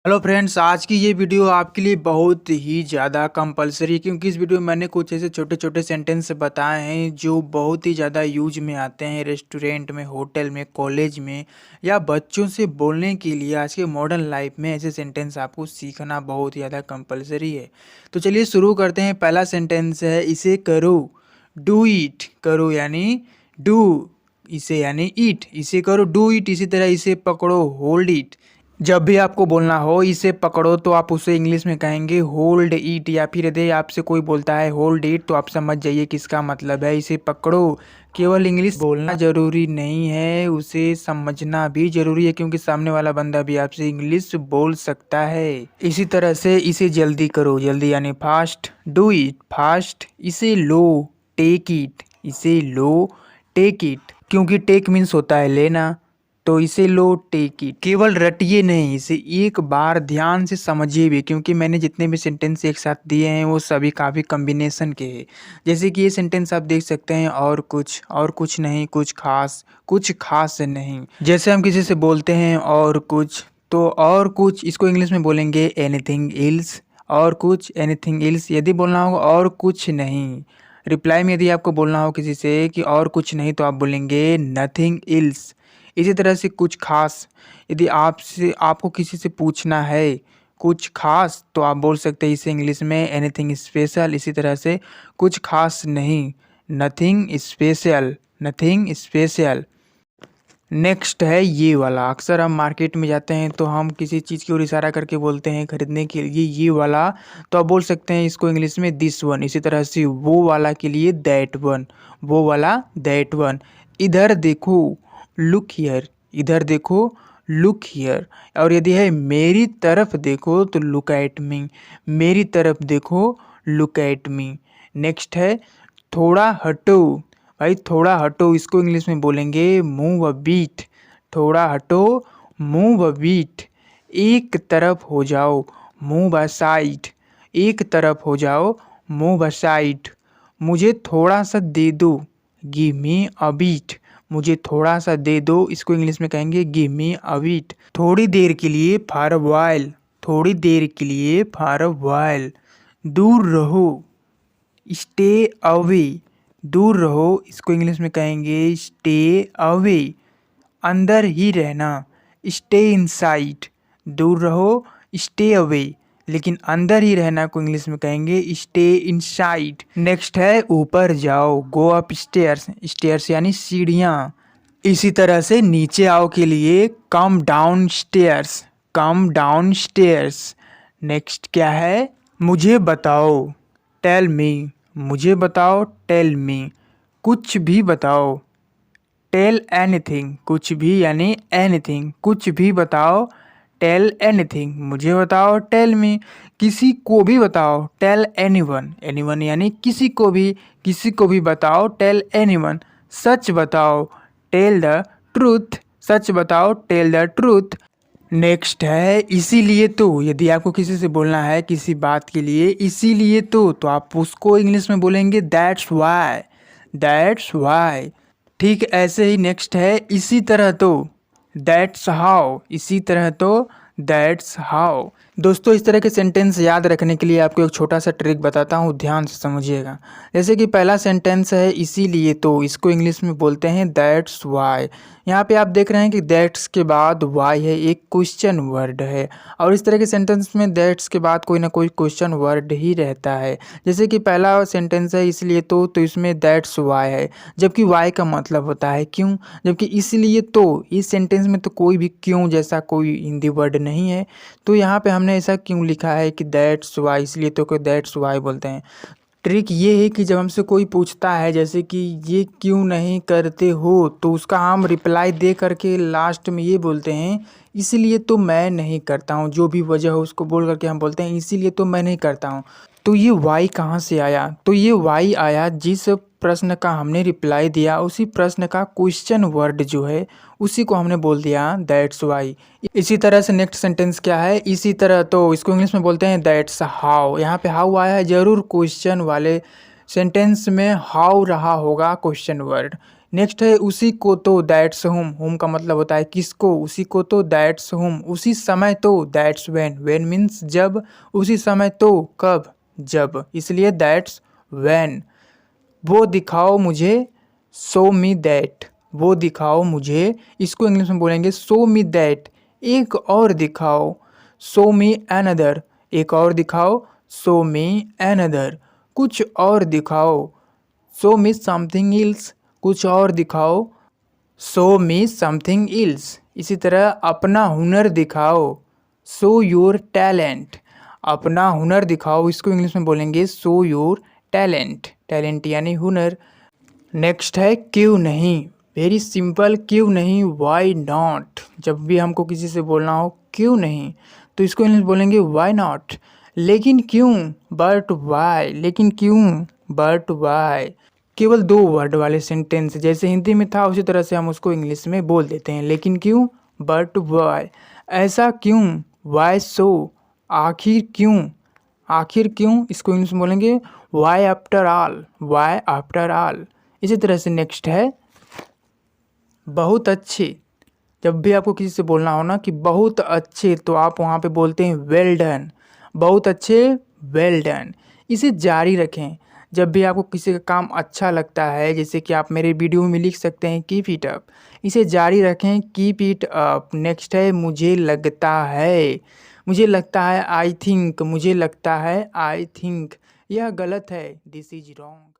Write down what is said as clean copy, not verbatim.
Hello friends, आज की ये वीडियो आपके लिए बहुत ही ज़्यादा कंपलसरी है क्योंकि इस वीडियो में मैंने कुछ ऐसे छोटे छोटे सेंटेंस बताए हैं जो बहुत ही ज़्यादा यूज में आते हैं रेस्टोरेंट में, होटल में, कॉलेज में या बच्चों से बोलने के लिए। आज के मॉडर्न लाइफ में ऐसे सेंटेंस आपको सीखना बहुत ही ज़्यादा कंपलसरी है। तो चलिए शुरू करते हैं। पहला सेंटेंस है इसे करो, डू इट। करो यानी डू, इसे यानी ईट, इसे करो डू इट। इसी तरह इसे पकड़ो, होल्ड इट। जब भी आपको बोलना हो इसे पकड़ो तो आप उसे इंग्लिश में कहेंगे होल्ड इट, या फिर यदि आपसे कोई बोलता है होल्ड इट तो आप समझ जाइए किसका मतलब है इसे पकड़ो। केवल इंग्लिश बोलना जरूरी नहीं है, उसे समझना भी जरूरी है क्योंकि सामने वाला बंदा भी आपसे इंग्लिश बोल सकता है। इसी तरह से इसे जल्दी करो, जल्दी यानी फास्ट, डू इट फास्ट। इसे लो, टेक इट। इसे लो, टेक इट, क्योंकि टेक मीन्स होता है लेना, तो इसे लो, टेक इट। केवल रटिए नहीं, इसे एक बार ध्यान से समझिए भी, क्योंकि मैंने जितने भी सेंटेंस एक साथ दिए हैं वो सभी काफ़ी कॉम्बिनेशन के हैं। जैसे कि ये सेंटेंस आप देख सकते हैं, और कुछ नहीं, कुछ खास नहीं। जैसे हम किसी से बोलते हैं और कुछ, तो और कुछ इसको इंग्लिश में बोलेंगे एनीथिंग एल्स। और कुछ, एनीथिंग एल्स। यदि बोलना होगा और कुछ नहीं, रिप्लाई में यदि आपको बोलना हो किसी से कि और कुछ नहीं, तो आप बोलेंगे नथिंग एल्स। इसी तरह से कुछ खास, यदि आपको किसी से पूछना है कुछ खास, तो आप बोल सकते हैं इसे इंग्लिश में एनीथिंग स्पेशल। इसी तरह से कुछ खास नहीं, nothing special, nothing special. Next है ये वाला। अक्सर हम मार्केट में जाते हैं तो हम किसी चीज़ की ओर इशारा करके बोलते हैं खरीदने के लिए ये वाला, तो आप बोल सकते हैं इसको इंग्लिश में दिस वन। इसी तरह से वो वाला के लिए दैट वन, वो वाला दैट वन। इधर देखो, लुक हियर। इधर देखो, लुक हियर। और यदि है मेरी तरफ देखो तो लुक एट मी, मेरी तरफ देखो, लुक एट मी। नेक्स्ट है थोड़ा हटो। भाई थोड़ा हटो, इसको इंग्लिश में बोलेंगे मूव अ बीट। थोड़ा हटो, मूव अ बीट। एक तरफ हो जाओ, मूव अ साइड। एक तरफ हो जाओ, मूव अ साइड। मुझे थोड़ा सा दे दो, गिव मी अ बीट। मुझे थोड़ा सा दे दो, इसको इंग्लिश में कहेंगे गिव मी अ बीट। थोड़ी देर के लिए, फॉर अ व्हाइल। थोड़ी देर के लिए, फॉर अ व्हाइल। दूर रहो, स्टे अवे। दूर रहो, इसको इंग्लिश में कहेंगे स्टे अवे। अंदर ही रहना, स्टे इनसाइड। दूर रहो, स्टे अवे, लेकिन अंदर ही रहना को इंग्लिश में कहेंगे स्टे इनसाइड। नेक्स्ट है ऊपर जाओ, गो अप स्टेयर्स। स्टेयर्स यानी सीढ़ियाँ। इसी तरह से नीचे आओ के लिए come down stairs, come down stairs. Next क्या है, मुझे बताओ, टेल मी। मुझे बताओ, टेल मी। कुछ भी बताओ, टेल एनीथिंग। कुछ भी यानी एनीथिंग, कुछ भी बताओ, टेल एनीथिंग। मुझे बताओ, टेल मी। किसी को भी बताओ, टेल एनीवन। एनीवन यानी किसी को भी बताओ, टेल एनीवन। सच बताओ, टेल द ट्रूथ। सच बताओ, टेल द ट्रूथ। नेक्स्ट है इसीलिए तो। यदि आपको किसी से बोलना है किसी बात के लिए इसीलिए तो आप उसको इंग्लिश में बोलेंगे दैट्स वाई, दैट्स वाई। ठीक ऐसे ही नेक्स्ट है इसी तरह तो, दैट्स हाउ। इसी तरह तो, दैट्स हाउ। दोस्तों, इस तरह के सेंटेंस याद रखने के लिए आपको एक छोटा सा ट्रिक बताता हूँ, ध्यान से समझिएगा। जैसे कि पहला सेंटेंस है इसीलिए तो, इसको इंग्लिश में बोलते हैं दैट्स वाई। यहाँ पे आप देख रहे हैं कि दैट्स के बाद वाई है, एक क्वेश्चन वर्ड है। और इस तरह के सेंटेंस में दैट्स के बाद कोई ना कोई क्वेश्चन वर्ड ही रहता है। जैसे कि पहला सेंटेंस है इसलिए तो इसमें दैट्स वाई है, जबकि वाई का मतलब होता है क्यों। जबकि इसलिए तो, इस सेंटेंस में तो कोई भी क्यों जैसा कोई हिंदी वर्ड नहीं है, तो यहाँ पे हमने ऐसा क्यों लिखा है कि दैट्स वाई, इसलिए तो को दैट्स वाई बोलते हैं। ट्रिक ये है कि जब हमसे कोई पूछता है जैसे कि ये क्यों नहीं करते हो, तो उसका हम रिप्लाई दे करके लास्ट में ये बोलते हैं इसीलिए तो मैं नहीं करता हूँ। जो भी वजह हो उसको बोल करके हम बोलते हैं इसीलिए तो मैं नहीं करता हूँ। तो ये वाई कहाँ से आया, तो ये वाई आया जिस प्रश्न का हमने रिप्लाई दिया उसी प्रश्न का क्वेश्चन वर्ड जो है उसी को हमने बोल दिया दैट्स वाई। इसी तरह से नेक्स्ट सेंटेंस क्या है, इसी तरह तो, इसको इंग्लिश में बोलते हैं दैट्स हाउ। यहाँ पे हाउ आया है, जरूर क्वेश्चन वाले सेंटेंस में हाउ रहा होगा क्वेश्चन वर्ड। नेक्स्ट है उसी को तो, दैट्स होम। होम का मतलब होता है किसको, उसी को तो, दैट्स होम। उसी समय तो, दैट्स व्हेन। व्हेन मीन्स जब, उसी समय तो कब, जब, इसलिए दैट्स व्हेन। वो दिखाओ मुझे, शो मी दैट। वो दिखाओ मुझे, इसको इंग्लिश में बोलेंगे शो मी दैट। एक और दिखाओ, शो मी अनदर। एक और दिखाओ, शो मी अनदर। कुछ और दिखाओ, शो मी समथिंग एल्स। कुछ और दिखाओ, शो मी समथिंग एल्स। इसी तरह अपना हुनर दिखाओ, शो योर टैलेंट। अपना हुनर दिखाओ, इसको इंग्लिश में बोलेंगे शो योर टैलेंट। टैलेंट यानी हुनर। नेक्स्ट है क्यों नहीं। वेरी सिंपल, क्यों नहीं, वाई नॉट। जब भी हमको किसी से बोलना हो क्यों नहीं, तो इसको इंग्लिश बोलेंगे वाई नॉट। लेकिन क्यों, बट वाई। लेकिन क्यों, बट वाई। केवल दो वर्ड वाले सेंटेंस, जैसे हिंदी में था उसी तरह से हम उसको इंग्लिश में बोल देते हैं। लेकिन क्यों, बट वाई। ऐसा क्यों, वाई सो। आखिर क्यों, आखिर क्यों, इसको इंग्लिश में बोलेंगे why after all. Why after all. इसी तरह से नेक्स्ट है बहुत अच्छे। जब भी आपको किसी से बोलना हो ना कि बहुत अच्छे, तो आप वहाँ पे बोलते हैं वेल डन। बहुत अच्छे, वेल डन। इसे जारी रखें। जब भी आपको किसी का काम अच्छा लगता है, जैसे कि आप मेरे वीडियो में लिख सकते हैं कीप इट अप। इसे जारी रखें, कीप इट अप। नेक्स्ट है मुझे लगता है। मुझे लगता है आई थिंक। मुझे लगता है आई थिंक। यह गलत है, दिस इज रॉन्ग।